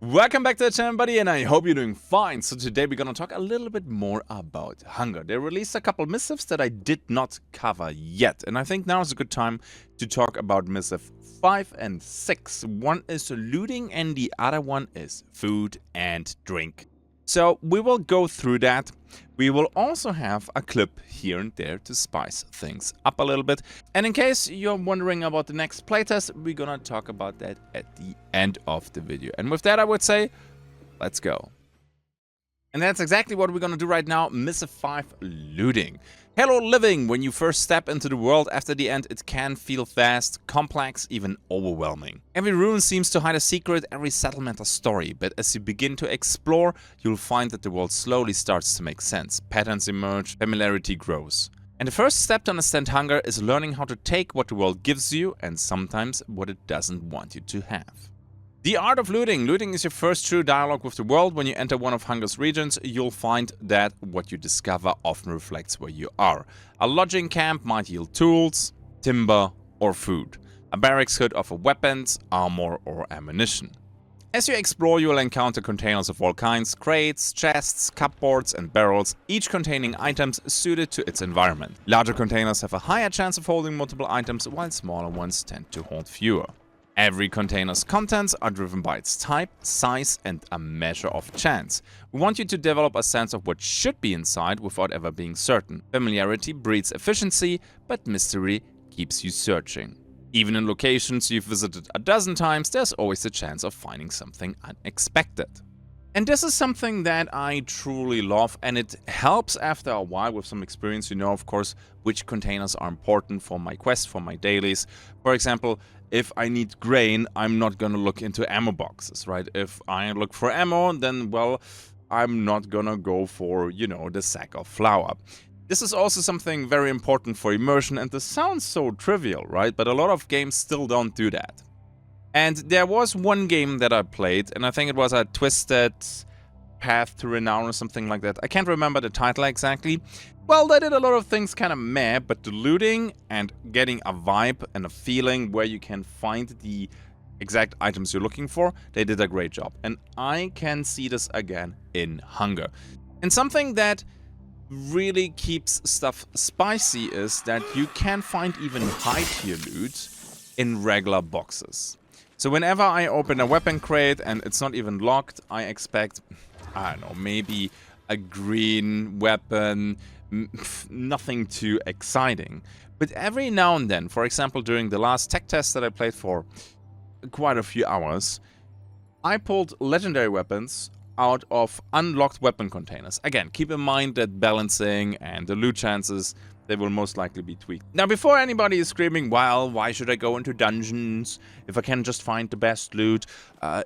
Welcome back to the channel, buddy, and I hope you're doing fine. So today we're gonna talk a little bit more about hunger. They released a couple missives that I did not cover yet, and I think now is a good time to talk about missive 5 and 6. One is looting and the other one is food and drink. So we will go through that. We will also have a clip here and there to spice things up a little bit. And in case you're wondering about the next playtest, we're gonna talk about that at the end of the video. And with that, I would say, let's go. And that's exactly what we're gonna do right now, Missive 5 Looting. Hello living! When you first step into the world after the end, it can feel vast, complex, even overwhelming. Every ruin seems to hide a secret, every settlement a story, but as you begin to explore, you'll find that the world slowly starts to make sense. Patterns emerge, familiarity grows. And the first step to understand hunger is learning how to take what the world gives you and sometimes what it doesn't want you to have. The art of looting. Looting is your first true dialogue with the world. When you enter one of Hunger's regions, you'll find that what you discover often reflects where you are. A lodging camp might yield tools, timber, or food. A barracks could offer weapons, armor, or ammunition. As you explore, you will encounter containers of all kinds, crates, chests, cupboards, and barrels, each containing items suited to its environment. Larger containers have a higher chance of holding multiple items, while smaller ones tend to hold fewer. Every container's contents are driven by its type, size, and a measure of chance. We want you to develop a sense of what should be inside without ever being certain. Familiarity breeds efficiency, but mystery keeps you searching. Even in locations you've visited a dozen times, there's always a chance of finding something unexpected. And this is something that I truly love, and it helps after a while with some experience. You know, of course, which containers are important for my quest, for my dailies. For example, if I need grain, I'm not gonna look into ammo boxes, right? If I look for ammo, then, well, I'm not gonna go for, you know, the sack of flour. This is also something very important for immersion, and this sounds so trivial, right? But a lot of games still don't do that. And there was one game that I played, and I think it was a Twisted Path to Renown or something like that. I can't remember the title exactly. Well, they did a lot of things kind of meh, but the looting and getting a vibe and a feeling where you can find the exact items you're looking for, they did a great job. And I can see this again in Hunger. And something that really keeps stuff spicy is that you can find even high-tier loot in regular boxes. So whenever I open a weapon crate and it's not even locked, I expect, I don't know, maybe a green weapon, nothing too exciting. But every now and then, for example, during the last tech test that I played for quite a few hours, I pulled legendary weapons out of unlocked weapon containers. Again, keep in mind that balancing and the loot chances, they will most likely be tweaked. Now, before anybody is screaming, well, why should I go into dungeons if I can just find the best loot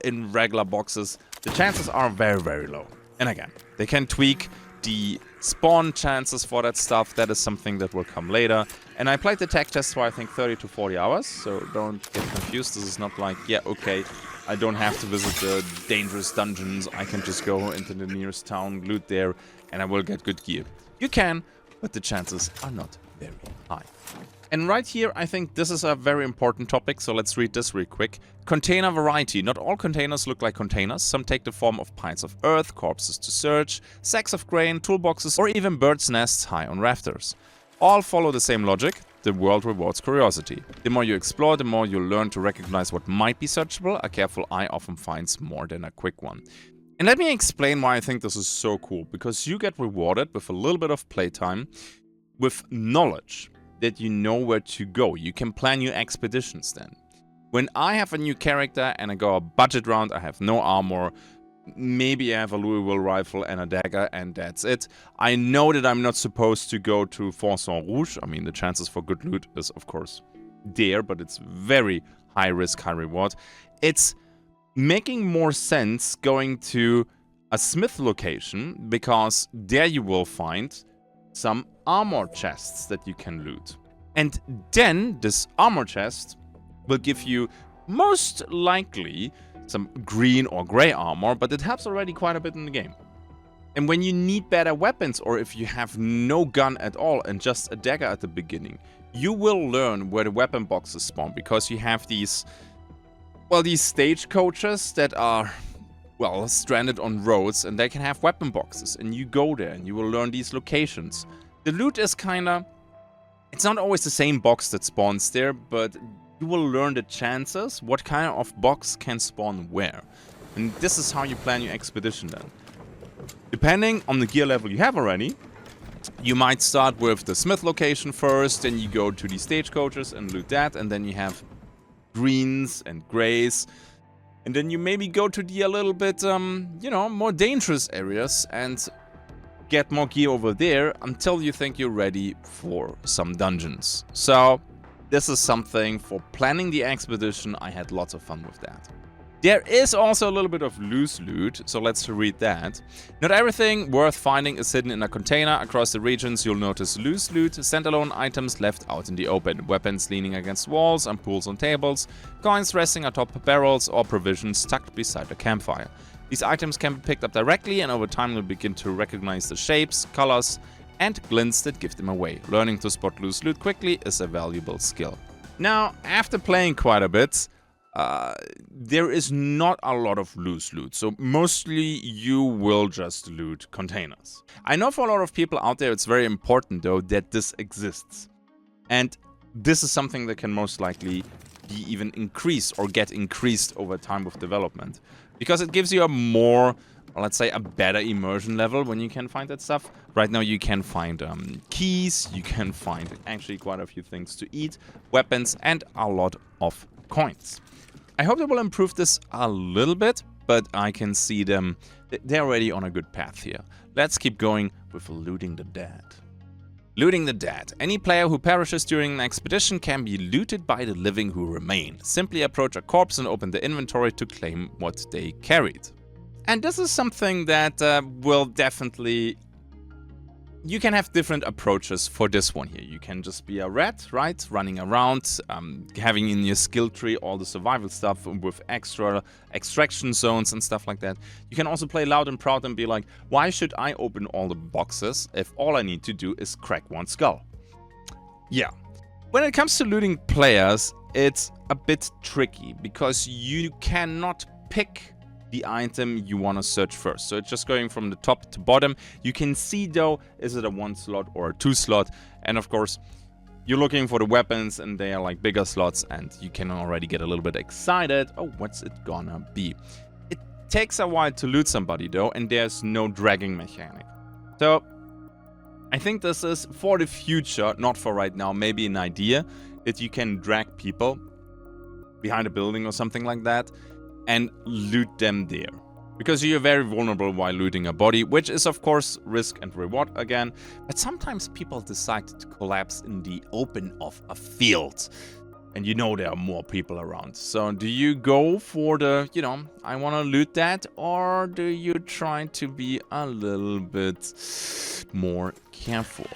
in regular boxes? The chances are very, very low. And again, they can tweak the spawn chances for that stuff. That is something that will come later. And I played the tech test for, I think, 30 to 40 hours, so don't get confused. This is not like, yeah, okay, I don't have to visit the dangerous dungeons. I can just go into the nearest town, loot there, and I will get good gear. You can, but the chances are not very high. And right here, I think this is a very important topic, so let's read this real quick. Container variety. Not all containers look like containers. Some take the form of piles of earth, corpses to search, sacks of grain, toolboxes, or even birds' nests high on rafters. All follow the same logic. The world rewards curiosity. The more you explore, the more you learn to recognize what might be searchable. A careful eye often finds more than a quick one. And let me explain why I think this is so cool. Because you get rewarded with a little bit of playtime, with knowledge that you know where to go. You can plan your expeditions then. When I have a new character and I go a budget round, I have no armor, maybe I have a Louisville rifle and a dagger, and that's it. I know that I'm not supposed to go to Fonson Rouge. I mean, the chances for good loot is, of course, there, but it's very high risk, high reward. It's making more sense going to a smith location, because there you will find some armor chests that you can loot. And then this armor chest will give you most likely some green or gray armor, but it helps already quite a bit in the game. And when you need better weapons, or if you have no gun at all and just a dagger at the beginning, you will learn where the weapon boxes spawn, because you have these, well, these stagecoaches that are well, stranded on roads, and they can have weapon boxes, and you go there and you will learn these locations. The loot is kinda... It's not always the same box that spawns there, but you will learn the chances, what kind of box can spawn where. And this is how you plan your expedition then. Depending on the gear level you have already, you might start with the smith location first, then you go to the stagecoaches and loot that, and then you have greens and greys. And then you maybe go to the a little bit, you know, more dangerous areas and get more gear over there until you think you're ready for some dungeons. So this is something for planning the expedition. I had lots of fun with that. There is also a little bit of loose loot, so let's read that. Not everything worth finding is hidden in a container. Across the regions you'll notice loose loot, standalone items left out in the open, weapons leaning against walls and pools on tables, coins resting atop barrels, or provisions tucked beside a campfire. These items can be picked up directly, and over time you'll begin to recognize the shapes, colors, and glints that give them away. Learning to spot loose loot quickly is a valuable skill. Now, after playing quite a bit, there is not a lot of loose loot, so mostly you will just loot containers. I know for a lot of people out there it's very important though that this exists. And this is something that can most likely be even increased or get increased over time with development. Because it gives you a more, let's say, a better immersion level when you can find that stuff. Right now you can find keys, you can find actually quite a few things to eat, weapons, and a lot of coins. I hope they will improve this a little bit, but I can see them, they're already on a good path here. Let's keep going with looting the dead. Looting the dead. Any player who perishes during an expedition can be looted by the living who remain. Simply approach a corpse and open the inventory to claim what they carried. And this is something that will definitely... You can have different approaches for this one here. You can just be a rat, right? Running around, having in your skill tree all the survival stuff with extra extraction zones and stuff like that. You can also play loud and proud and be like, why should I open all the boxes if all I need to do is crack one skull? Yeah. When it comes to looting players, it's a bit tricky because you cannot pick the item you want to search first. So it's just going from the top to bottom. You can see though, is it a 1 slot or a 2 slot? And of course, you're looking for the weapons and they are like bigger slots and you can already get a little bit excited. Oh, what's it gonna be? It takes a while to loot somebody though, and there's no dragging mechanic. So I think this is for the future, not for right now, maybe an idea that you can drag people behind a building or something like that and loot them there. Because you're very vulnerable while looting a body, which is of course risk and reward again. But sometimes people decide to collapse in the open of a field. And you know there are more people around. So do you go for the, you know, I want to loot that? Or do you try to be a little bit more careful?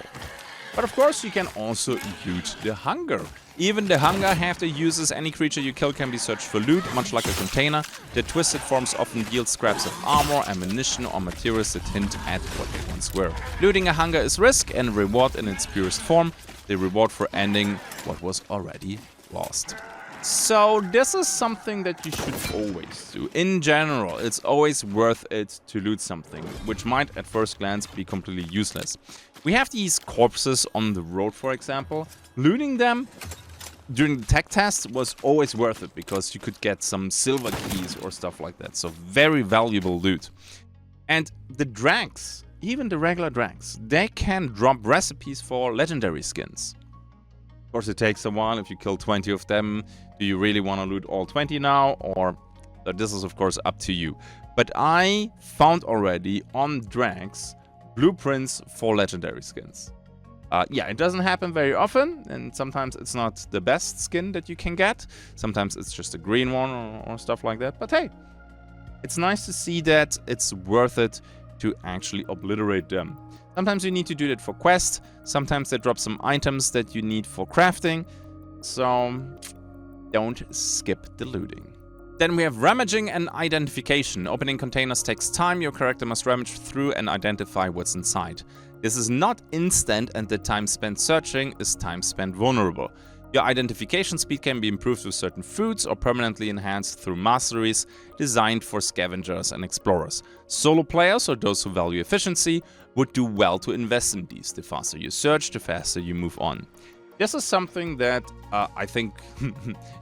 But of course you can also loot the hunger. Even the hunger have the uses. Any creature you kill can be searched for loot, much like a container. The twisted forms often yield scraps of armor, ammunition, or materials that hint at what they once were. Looting a hunger is risk and reward in its purest form. The reward for ending what was already lost. So this is something that you should always do. In general, it's always worth it to loot something, which might at first glance be completely useless. We have these corpses on the road, for example. Looting them during the tech test was always worth it because you could get some silver keys or stuff like that. So very valuable loot. And the drags, even the regular drags, they can drop recipes for legendary skins. Of course, it takes a while. If you kill 20 of them, do you really want to loot all 20 now? Or this is, of course, up to you. But I found already on drags blueprints for legendary skins. Yeah, it doesn't happen very often, and sometimes it's not the best skin that you can get. Sometimes it's just a green one or stuff like that. But hey, it's nice to see that it's worth it to actually obliterate them. Sometimes you need to do that for quests. Sometimes they drop some items that you need for crafting. So don't skip the looting. Then we have rummaging and identification. Opening containers takes time. Your character must rummage through and identify what's inside. This is not instant, and the time spent searching is time spent vulnerable. Your identification speed can be improved with certain foods or permanently enhanced through masteries designed for scavengers and explorers. Solo players or those who value efficiency would do well to invest in these. The faster you search, the faster you move on. This is something that I think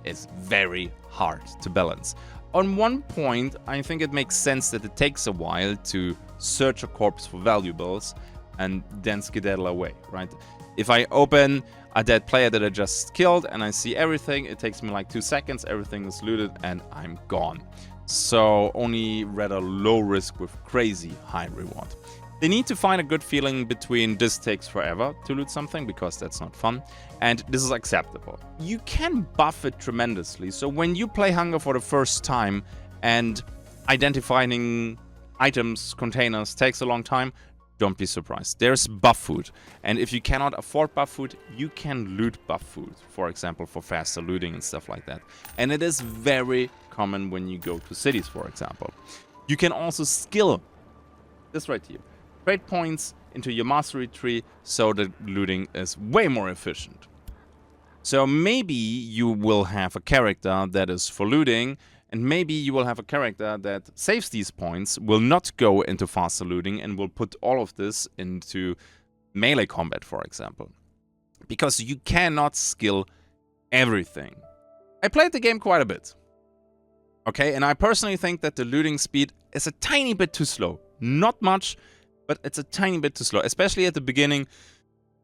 is very hard to balance. On one point, I think it makes sense that it takes a while to search a corpse for valuables and then skedaddle away, right? If I open a dead player that I just killed and I see everything, it takes me like 2 seconds, everything is looted and I'm gone. So only rather low risk with crazy high reward. They need to find a good feeling between this takes forever to loot something, because that's not fun, and this is acceptable. You can buff it tremendously, so when you play Hunger for the first time and identifying items, containers takes a long time, don't be surprised. There's buff food, and if you cannot afford buff food, you can loot buff food, for example, for faster looting and stuff like that. And it is very common when you go to cities, for example. You can also skill this right here. Trade points into your mastery tree so that looting is way more efficient. So maybe you will have a character that is for looting, and maybe you will have a character that saves these points, will not go into faster looting, and will put all of this into melee combat, for example. Because you cannot skill everything. I played the game quite a bit. Okay, and I personally think that the looting speed is a tiny bit too slow. Not much, but it's a tiny bit too slow. Especially at the beginning,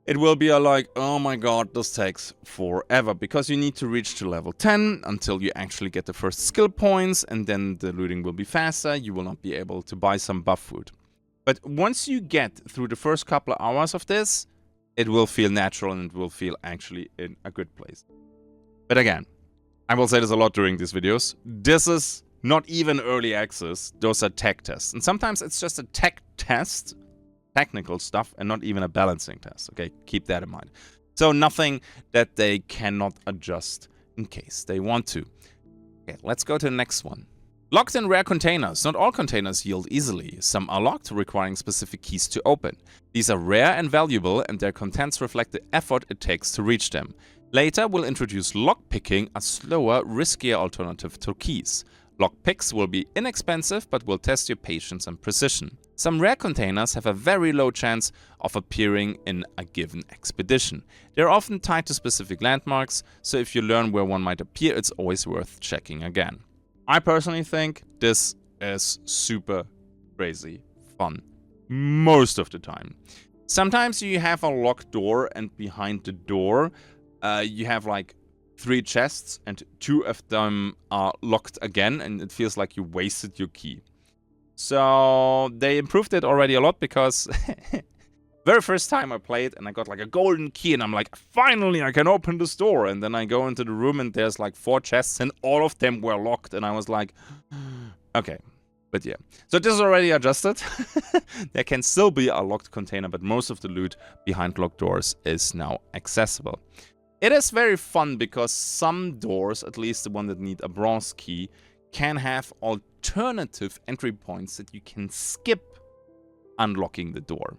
it will be like, oh my god, this takes forever. Because you need to reach to level 10 until you actually get the first skill points, and then the looting will be faster. You will not be able to buy some buff food. But once you get through the first couple of hours of this, it will feel natural and it will feel actually in a good place. But again, I will say this a lot during these videos. This is not even early access. Those are tech tests. And sometimes it's just a tech test, technical stuff, and not even a balancing test. Okay, keep that in mind. So nothing that they cannot adjust in case they want to. Okay, let's go to the next one. Locked and rare containers. Not all containers yield easily. Some are locked, requiring specific keys to open. These are rare and valuable, and their contents reflect the effort it takes to reach them. Later, we'll introduce lockpicking, a slower, riskier alternative to keys. Lockpicks will be inexpensive, but will test your patience and precision. Some rare containers have a very low chance of appearing in a given expedition. They're often tied to specific landmarks, so if you learn where one might appear, it's always worth checking again. I personally think this is super crazy fun most of the time. Sometimes you have a locked door, and behind the door you have like 3 chests, and 2 of them are locked again, and it feels like you wasted your key. So they improved it already a lot, because very first time I played and I got like a golden key, and I'm like, finally I can open this door. And then I go into the room and there's like 4 chests and all of them were locked, and I was like, okay. But yeah, so this is already adjusted. There can still be a locked container, but most of the loot behind locked doors is now accessible. It is very fun because some doors, at least the one that need a bronze key, can have alternative entry points that you can skip unlocking the door.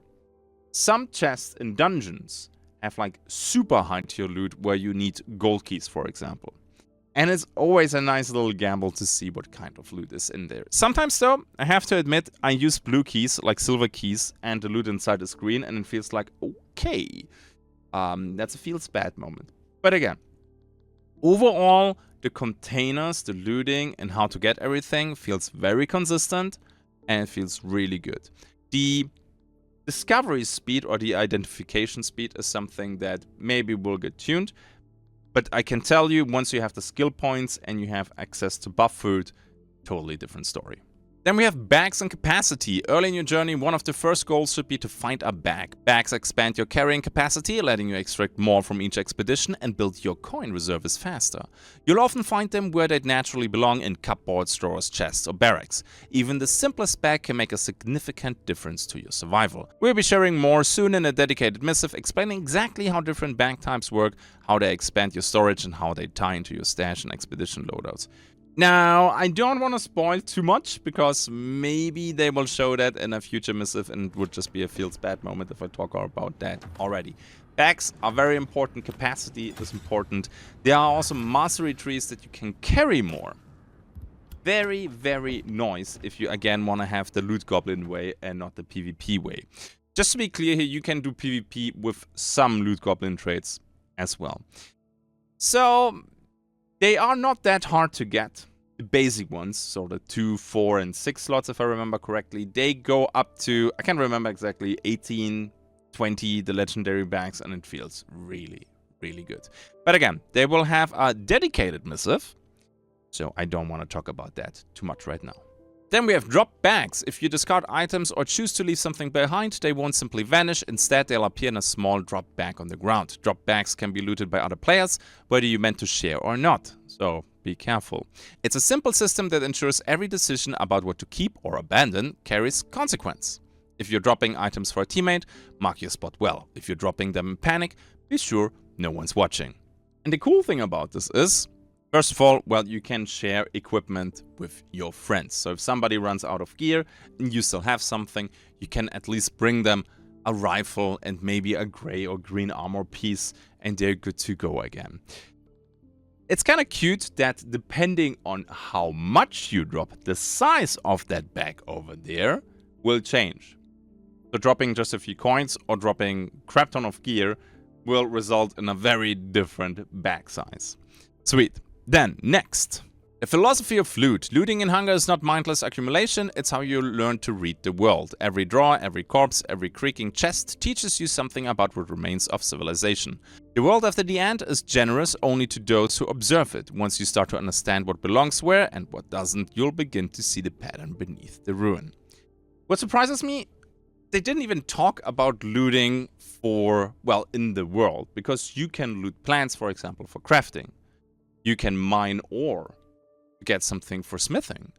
Some chests in dungeons have like super high tier loot where you need gold keys, for example. And it's always a nice little gamble to see what kind of loot is in there. Sometimes though, I have to admit, I use blue keys, like silver keys, and the loot inside is green, and it feels like, okay. That's a feels bad moment. But again, overall, the containers, the looting, and how to get everything feels very consistent, and it feels really good. The discovery speed or the identification speed is something that maybe will get tuned, but I can tell you, once you have the skill points and you have access to buff food, totally different story. Then we have bags and capacity. Early in your journey, one of the first goals should be to find a bag. Bags expand your carrying capacity, letting you extract more from each expedition and build your coin reserves faster. You'll often find them where they naturally belong, in cupboards, drawers, chests, or barracks. Even the simplest bag can make a significant difference to your survival. We'll be sharing more soon in a dedicated missive, explaining exactly how different bag types work, how they expand your storage, and how they tie into your stash and expedition loadouts. Now, I don't want to spoil too much, because maybe they will show that in a future missive, and it would just be a feels bad moment if I talk about that already. Bags are very important, capacity is important. There are also mastery trees that you can carry more. Very, very nice if you again want to have the loot goblin way and not the PvP way. Just to be clear here, you can do PvP with some loot goblin traits as well. So they are not that hard to get. The basic ones, so the 2, 4, and 6 slots, if I remember correctly, they go up to, I can't remember exactly, 18, 20, the legendary bags, and it feels really, really good. But again, they will have a dedicated missive, so I don't want to talk about that too much right now. Then we have drop bags. If you discard items or choose to leave something behind, they won't simply vanish. Instead, they'll appear in a small drop bag on the ground. Drop bags can be looted by other players, whether you meant to share or not. So be careful. It's a simple system that ensures every decision about what to keep or abandon carries consequence. If you're dropping items for a teammate, mark your spot well. If you're dropping them in panic, be sure no one's watching. And the cool thing about this is, first of all, well, you can share equipment with your friends. So if somebody runs out of gear and you still have something, you can at least bring them a rifle and maybe a gray or green armor piece, and they're good to go again. It's kind of cute that depending on how much you drop, the size of that bag over there will change. So dropping just a few coins or dropping crap ton of gear will result in a very different bag size. Sweet. Then, next. The philosophy of loot. Looting in Hunger is not mindless accumulation, it's how you learn to read the world. Every drawer, every corpse, every creaking chest teaches you something about what remains of civilization. The world after the end is generous only to those who observe it. Once you start to understand what belongs where and what doesn't, you'll begin to see the pattern beneath the ruin. What surprises me? They didn't even talk about looting for, well, in the world, because you can loot plants, for example, for crafting. You can mine ore to get something for smithing.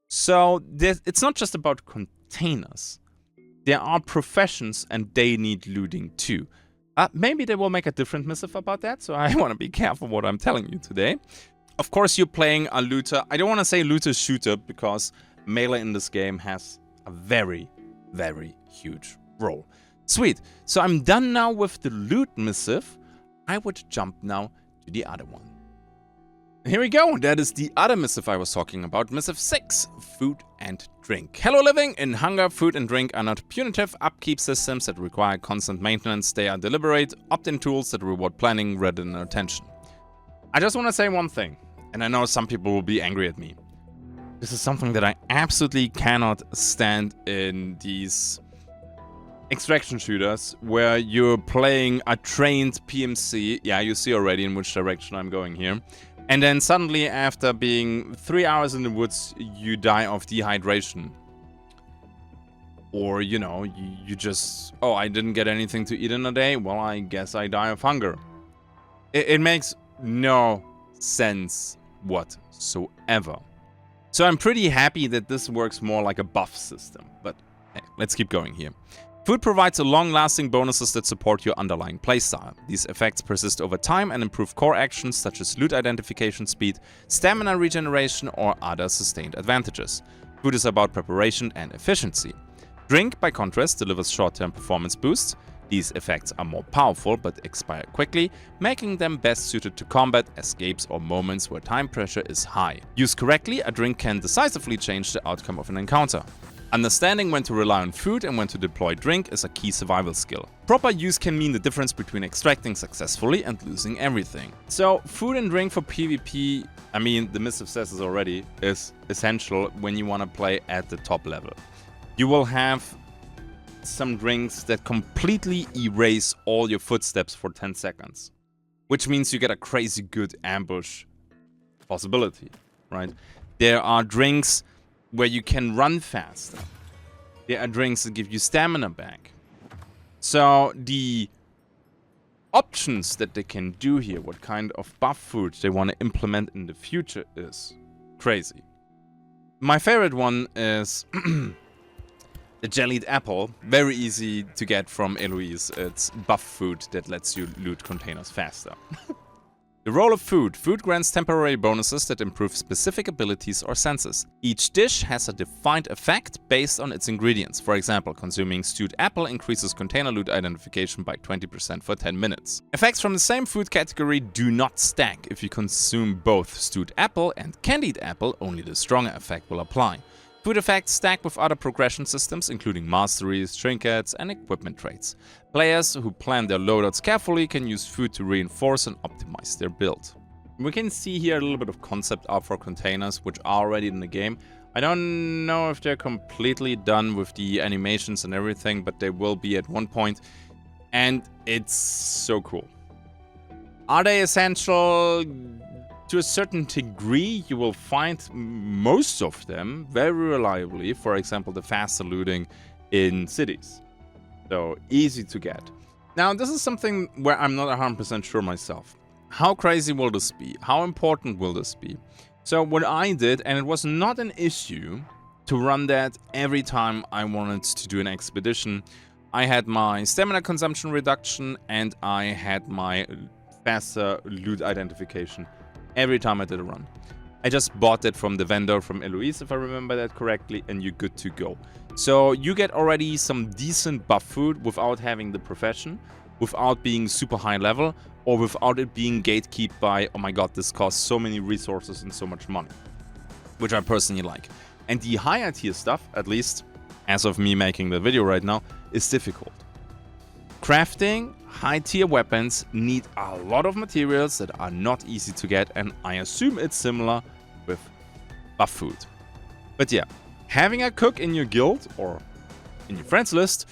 So it's not just about containers. There are professions and they need looting too. Maybe they will make a different missive about that, so I want to be careful what I'm telling you today. Of course, you're playing a looter. I don't want to say looter-shooter because melee in this game has a very, very huge role. Sweet. So I'm done now with the loot missive. I would jump now to the other one. Here we go, that is the other missive I was talking about, Missive 6, Food and Drink. Hello living, in Hunger, food and drink are not punitive upkeep systems that require constant maintenance, they are deliberate, opt-in tools that reward planning rather than attention. I just want to say one thing, and I know some people will be angry at me. This is something that I absolutely cannot stand in these extraction shooters, where you're playing a trained PMC, yeah, you see already in which direction I'm going here, and then suddenly, after being 3 hours in the woods, you die of dehydration. Or, you know, you just, oh, I didn't get anything to eat in a day, well, I guess I die of hunger. It makes no sense whatsoever. So I'm pretty happy that this works more like a buff system, but hey, let's keep going here. Food provides a long-lasting bonuses that support your underlying playstyle. These effects persist over time and improve core actions such as loot identification speed, stamina regeneration, or other sustained advantages. Food is about preparation and efficiency. Drink, by contrast, delivers short-term performance boosts. These effects are more powerful but expire quickly, making them best suited to combat, escapes, or moments where time pressure is high. Used correctly, a drink can decisively change the outcome of an encounter. Understanding when to rely on food and when to deploy drink is a key survival skill. Proper use can mean the difference between extracting successfully and losing everything. So, food and drink for PvP, I mean, the missive says this already, is essential when you want to play at the top level. You will have some drinks that completely erase all your footsteps for 10 seconds. Which means you get a crazy good ambush possibility, right? There are drinks where you can run faster. There are drinks that give you stamina back. So the options that they can do here, what kind of buff food they want to implement in the future, is crazy. My favorite one is the jellied apple. Very easy to get from Eloise. It's buff food that lets you loot containers faster. The role of food. Food grants temporary bonuses that improve specific abilities or senses. Each dish has a defined effect based on its ingredients. For example, consuming stewed apple increases container loot identification by 20% for 10 minutes. Effects from the same food category do not stack. If you consume both stewed apple and candied apple, only the stronger effect will apply. Food effects stack with other progression systems, including masteries, trinkets, and equipment traits. Players who plan their loadouts carefully can use food to reinforce and optimize their build. We can see here a little bit of concept art for containers, which are already in the game. I don't know if they're completely done with the animations and everything, but they will be at one point, and it's so cool. Are they essential? To a certain degree, you will find most of them very reliably. For example, the faster looting in cities. So easy to get. Now, this is something where I'm not 100% sure myself. How crazy will this be? How important will this be? So what I did, and it was not an issue to run that every time I wanted to do an expedition. I had my stamina consumption reduction and I had my faster loot identification every time I did a run. I just bought it from the vendor, from Eloise, if I remember that correctly, and you're good to go. So you get already some decent buff food without having the profession, without being super high level, or without it being gatekept by, oh my god, this costs so many resources and so much money, which I personally like. And the higher tier stuff, at least as of me making the video right now, is difficult. Crafting high tier weapons need a lot of materials that are not easy to get, and I assume it's similar with buff food. But yeah, having a cook in your guild or in your friends list,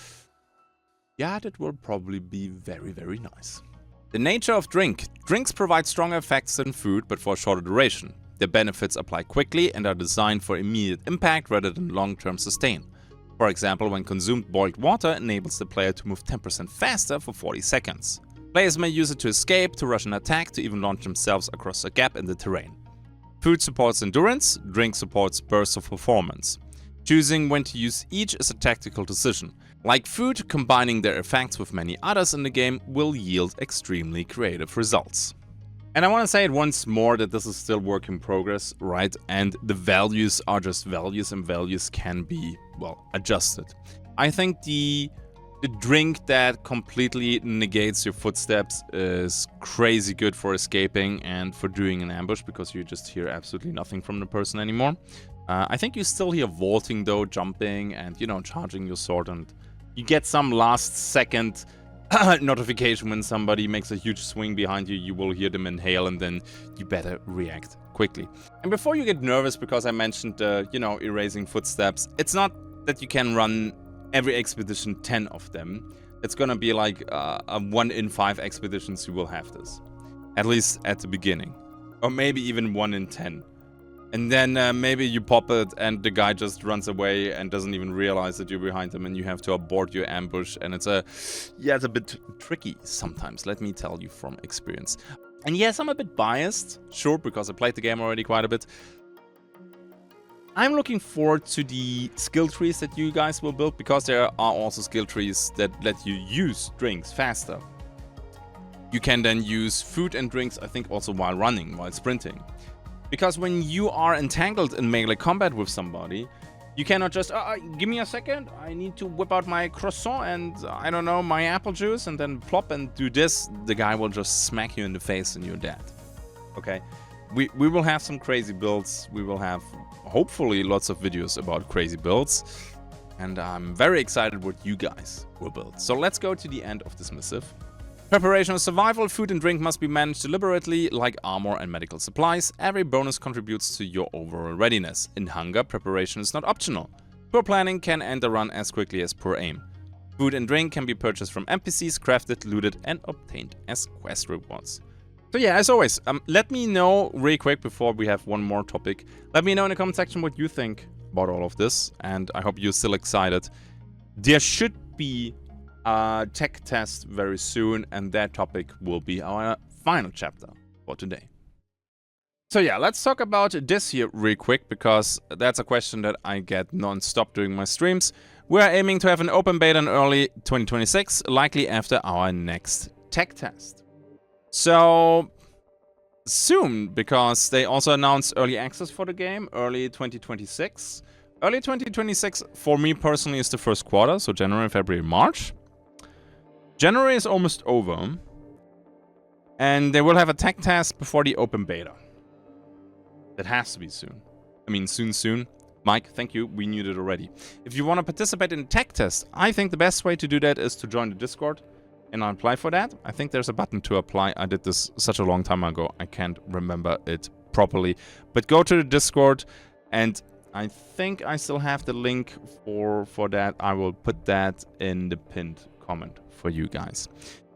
yeah, that will probably be very, very nice. The nature of drink. Drinks provide stronger effects than food, but for a shorter duration. Their benefits apply quickly and are designed for immediate impact rather than long-term sustain. For example, when consumed, boiled water enables the player to move 10% faster for 40 seconds. Players may use it to escape, to rush an attack, to even launch themselves across a gap in the terrain. Food supports endurance, drink supports bursts of performance. Choosing when to use each is a tactical decision. Like food, combining their effects with many others in the game will yield extremely creative results. And I want to say it once more that this is still work in progress, right? And the values are just values, and values can be, well, adjusted. I think the drink that completely negates your footsteps is crazy good for escaping and for doing an ambush, because you just hear absolutely nothing from the person anymore. I think you still hear vaulting though, jumping and, you know, charging your sword, and you get some last second notification when somebody makes a huge swing behind you. You will hear them inhale, and then you better react quickly. And before you get nervous because I mentioned, you know, erasing footsteps, it's not that you can run every expedition 10 of them. It's gonna be like a 1 in 5 expeditions you will have this. At least at the beginning. Or maybe even 1 in 10. And then maybe you pop it and the guy just runs away and doesn't even realize that you're behind him, and you have to abort your ambush. And it's a bit tricky sometimes, let me tell you from experience. And yes, I'm a bit biased, sure, because I played the game already quite a bit. I'm looking forward to the skill trees that you guys will build, because there are also skill trees that let you use drinks faster. You can then use food and drinks, I think, also while running, while sprinting. Because when you are entangled in melee combat with somebody, you cannot just, give me a second, I need to whip out my croissant and, I don't know, my apple juice, and then plop and do this. The guy will just smack you in the face and you're dead. Okay? We will have some crazy builds. We will have, hopefully, lots of videos about crazy builds. And I'm very excited what you guys will build. So let's go to the end of this missive. Preparation of survival. Food and drink must be managed deliberately, like armor and medical supplies. Every bonus contributes to your overall readiness. In hunger, preparation is not optional. Poor planning can end a run as quickly as poor aim. Food and drink can be purchased from NPCs, crafted, looted, and obtained as quest rewards. So yeah, as always, let me know really quick before we have one more topic. Let me know in the comment section what you think about all of this, and I hope you're still excited. There should be a tech test very soon, and that topic will be our final chapter for today. So yeah, let's talk about this here real quick, because that's a question that I get non-stop during my streams. We are aiming to have an open beta in early 2026, likely after our next tech test. So soon, because they also announced early access for the game, early 2026. Early 2026, for me personally, is the first quarter, so January, February, March. January is almost over, and they will have a tech test before the open beta. That has to be soon. I mean, soon. Mike, thank you. We knew it already. If you want to participate in the tech test, I think the best way to do that is to join the Discord and apply for that. I think there's a button to apply. I did this such a long time ago. I can't remember it properly. But go to the Discord, and I think I still have the link for that. I will put that in the pinned comment for you guys.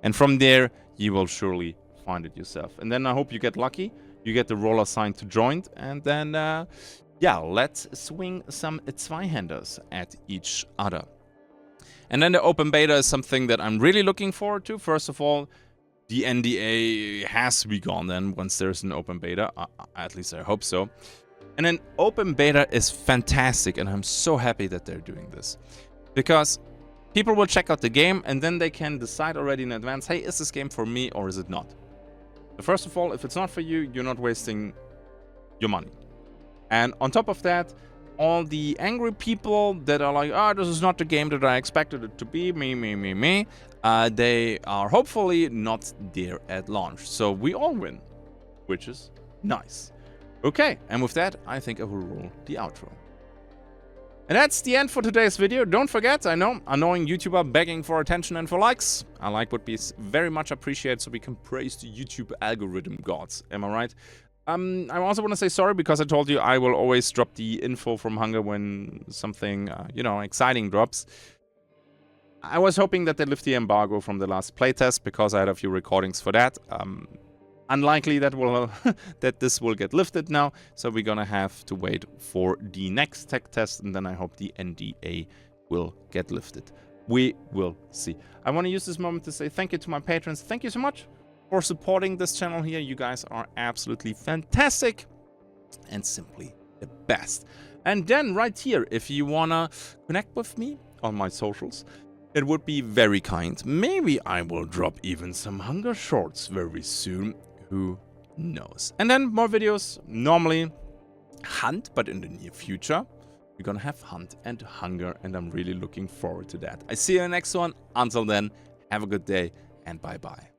And from there, you will surely find it yourself. And then I hope you get lucky. You get the roller sign to join, and then, yeah, let's swing some Zweihanders at each other. And then the open beta is something that I'm really looking forward to. First of all, the NDA has to be gone then once there's an open beta. At least I hope so. And then open beta is fantastic, and I'm so happy that they're doing this. Because people will check out the game, and then they can decide already in advance, hey, is this game for me or is it not? So first of all, if it's not for you, you're not wasting your money. And on top of that, all the angry people that are like, oh, this is not the game that I expected it to be, me, they are hopefully not there at launch. So we all win, which is nice. Okay, and with that, I think I will roll the outro. And that's the end for today's video. Don't forget, I know, annoying YouTuber begging for attention and for likes. A like would be very much appreciated so we can praise the YouTube algorithm gods. Am I right? I also want to say sorry because I told you I will always drop the info from Hunger when something, you know, exciting drops. I was hoping that they lift the embargo from the last playtest because I had a few recordings for that. Unlikely that will that this will get lifted now, so we're gonna have to wait for the next tech test, and then I hope the NDA will get lifted. We will see. I want to use this moment to say thank you to my patrons. Thank you so much for supporting this channel here. You guys are absolutely fantastic and simply the best. And then right here, if you wanna connect with me on my socials, it would be very kind. Maybe I will drop even some Hunger shorts very soon. Who knows? And then more videos. Normally Hunt, but in the near future we're gonna have Hunt and Hunger, and I'm really looking forward to that. I see you in the next one. Until then, have a good day and bye bye.